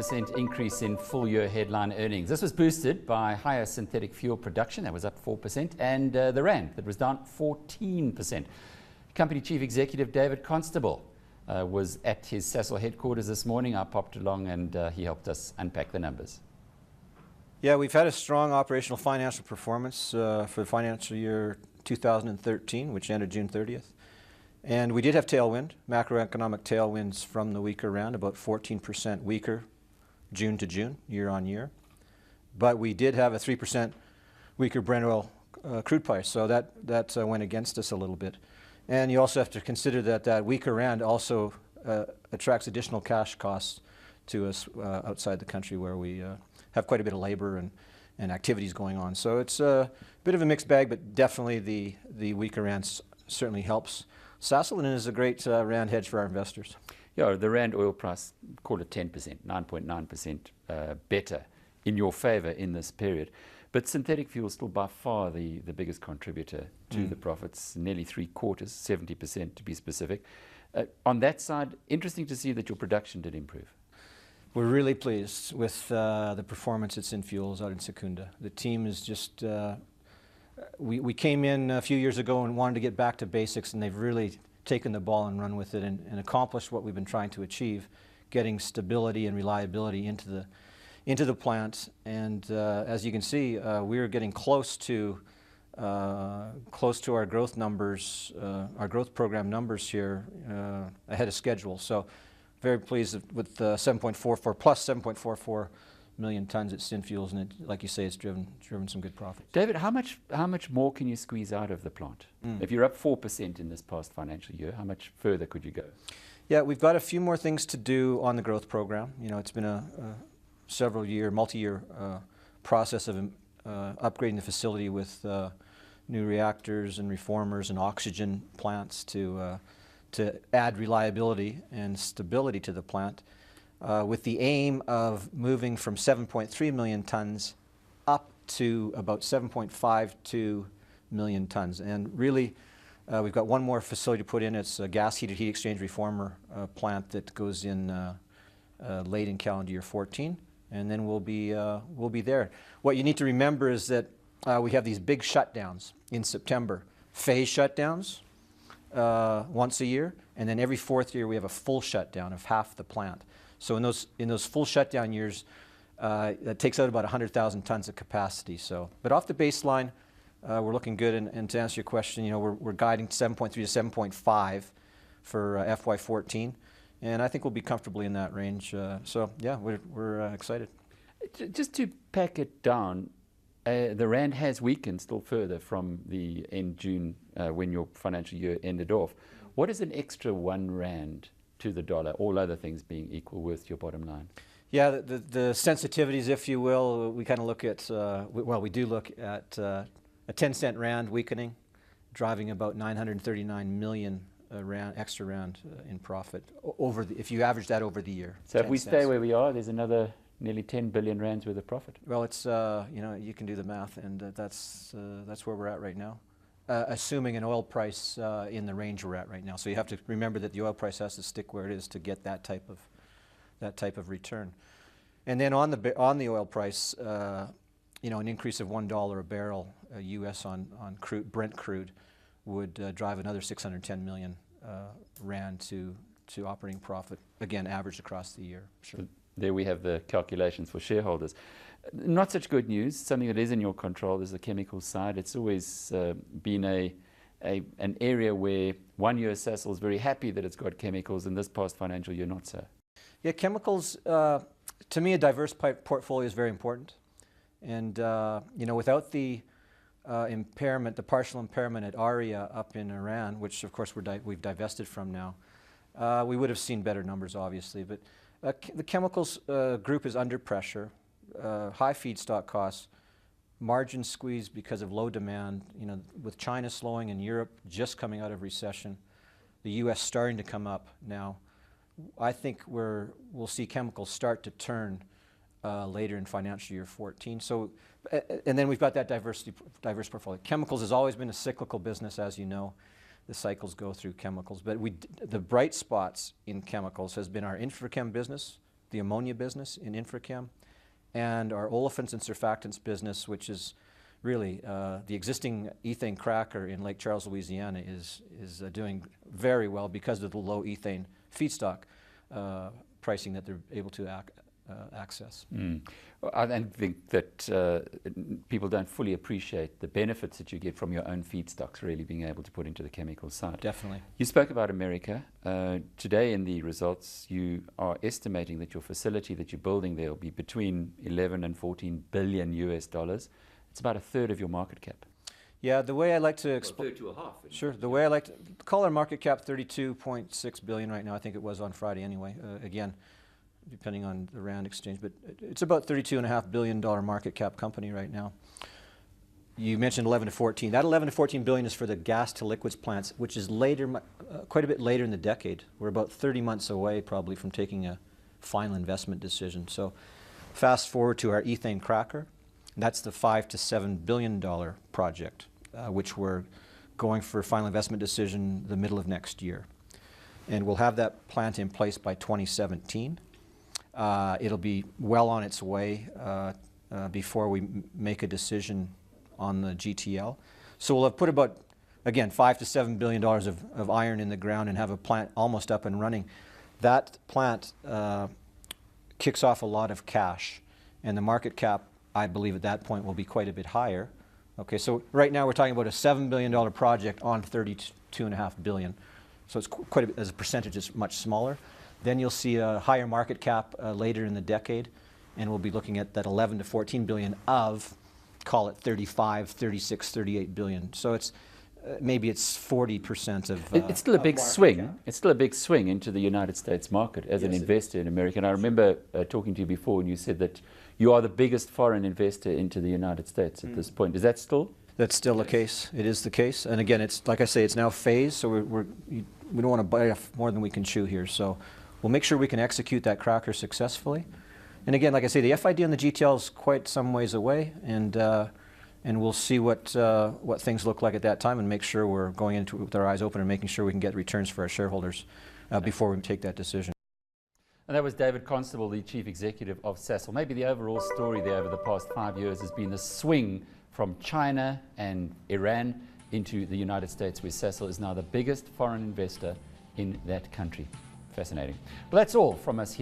4% increase in full-year headline earnings. This was boosted by higher synthetic fuel production, that was up 4%, and the rand, that was down 14%. Company Chief Executive David Constable was at his Sasol headquarters this morning. I popped along and he helped us unpack the numbers. Yeah, we've had a strong operational financial performance for the financial year 2013, which ended June 30th. And we did have tailwind, macroeconomic tailwinds from the weaker rand, about 14% weaker June to June, year on year. But we did have a 3% weaker Brent oil crude price, so that went against us a little bit. And you also have to consider that that weaker rand also attracts additional cash costs to us outside the country, where we have quite a bit of labor and activities going on. So it's a bit of a mixed bag, but definitely the weaker rand certainly helps Sasol, and is a great rand hedge for our investors. Yeah, the rand oil price, call it 10%, 9.9% better in your favor in this period. But synthetic fuel is still by far the biggest contributor to the profits, nearly 3/4, 70% to be specific. On that side, interesting to see that your production did improve. We're really pleased with the performance at Synfuels out in Secunda. The team is just, we came in a few years ago and wanted to get back to basics, and they've really taken the ball and run with it and accomplished what we've been trying to achieve, getting stability and reliability into the plant. And as you can see, we're getting close to our growth numbers, our growth program numbers here ahead of schedule. So very pleased with 7.44 plus 7.44 million tons at Synfuels, and it, like you say, it's driven some good profit. David, how much more can you squeeze out of the plant? If you're up 4% in this past financial year, how much further could you go? Yeah, we've got a few more things to do on the growth program. You know, it's been a multi-year process of upgrading the facility with new reactors and reformers and oxygen plants to add reliability and stability to the plant, with the aim of moving from 7.3 million tons up to about 7.52 million tons. And really, we've got one more facility to put in. It's a gas-heated heat exchange reformer plant that goes in late in calendar year 14, and then we'll be there. What you need to remember is that we have these big shutdowns in September, phase shutdowns once a year, and then every fourth year we have a full shutdown of half the plant. So in those full shutdown years, that takes out about 100,000 tons of capacity. So, but off the baseline, we're looking good. And to answer your question, you know, we're guiding 7.3 to 7.5 for FY14, and I think we'll be comfortably in that range. So yeah, we're excited. Just to pack it down, the rand has weakened still further from the end June when your financial year ended off. What is an extra 1 rand to the dollar, all other things being equal, worth your bottom line? Yeah, the sensitivities, if you will, we kind of look at, we do look at a 10-cent rand weakening, driving about 939 million extra rand in profit if you average that over the year. So if we stay where we are, there's another nearly 10 billion rands worth of profit. Well, it's you know, you can do the math, and that's where we're at right now, assuming an oil price in the range we're at right now. So you have to remember that the oil price has to stick where it is to get that type of return. And then on the oil price, you know, an increase of $1 a barrel U.S. on Brent crude would drive another 610 million rand to operating profit, again averaged across the year. Sure. So there we have the calculations for shareholders. Not such good news. Something that is in your control is the chemicals side. It's always been an area where one year Sasol is very happy that it's got chemicals, and this past financial year not so. Yeah, chemicals, to me, a diverse portfolio is very important. And you know, without the impairment, the partial impairment at Aria up in Iran, which of course we've divested from now, we would have seen better numbers, obviously. But the chemicals group is under pressure, high feedstock costs, margin squeeze because of low demand. You know, with China slowing and Europe just coming out of recession, the U.S. starting to come up now. I think we'll see chemicals start to turn later in financial year 14. So, and then we've got that diverse portfolio. Chemicals has always been a cyclical business, as you know. The cycles go through chemicals, but the bright spots in chemicals has been our Infrachem business, the ammonia business in Infrachem, and our olefins and surfactants business, which is really the existing ethane cracker in Lake Charles, Louisiana, is doing very well because of the low ethane feedstock pricing that they're able to access. I think that people don't fully appreciate the benefits that you get from your own feedstocks really being able to put into the chemical side. Definitely. You spoke about America. Today in the results, you are estimating that your facility that you're building there will be between 11 and 14 billion US dollars. It's about a third of your market cap. Yeah, the way I like to explain... Well, third to a half. Sure. The way I like to call our market cap 32.6 billion right now. I think it was on Friday anyway. Again, depending on the Rand exchange, but it's about $32.5 billion market cap company right now. You mentioned 11 to 14. That 11 to 14 billion is for the gas to liquids plants, which is later, quite a bit later in the decade. We're about 30 months away probably from taking a final investment decision. So fast forward to our ethane cracker. That's the $5 to $7 billion project, which we're going for final investment decision the middle of next year. And we'll have that plant in place by 2017. It'll be well on its way before we make a decision on the GTL. So we'll have put about, again, $5 to $7 billion of iron in the ground and have a plant almost up and running. That plant kicks off a lot of cash, and the market cap, I believe at that point, will be quite a bit higher. Okay, so right now we're talking about a $7 billion project on $32.5 billion. So it's quite a bit, as a percentage, it's much smaller. Then you'll see a higher market cap later in the decade, and we'll be looking at that 11 to 14 billion of, call it 35, 36, 38 billion. So it's maybe it's 40% of it's still a big swing. Cap. It's still a big swing into the United States market as an investor in America. And I remember talking to you before, and you said that you are the biggest foreign investor into the United States at this point. Is that still? That's still the case. It is the case. And again, it's like I say, it's now phased, so we don't want to bite off more than we can chew here. So we'll make sure we can execute that cracker successfully. And again, like I say, the FID on the GTL is quite some ways away, and we'll see what things look like at that time, and make sure we're going into it with our eyes open and making sure we can get returns for our shareholders before we take that decision. And that was David Constable, the Chief Executive of Sasol. Maybe the overall story there over the past 5 years has been the swing from China and Iran into the United States, where Sasol is now the biggest foreign investor in that country. Fascinating. Well, that's all from us here.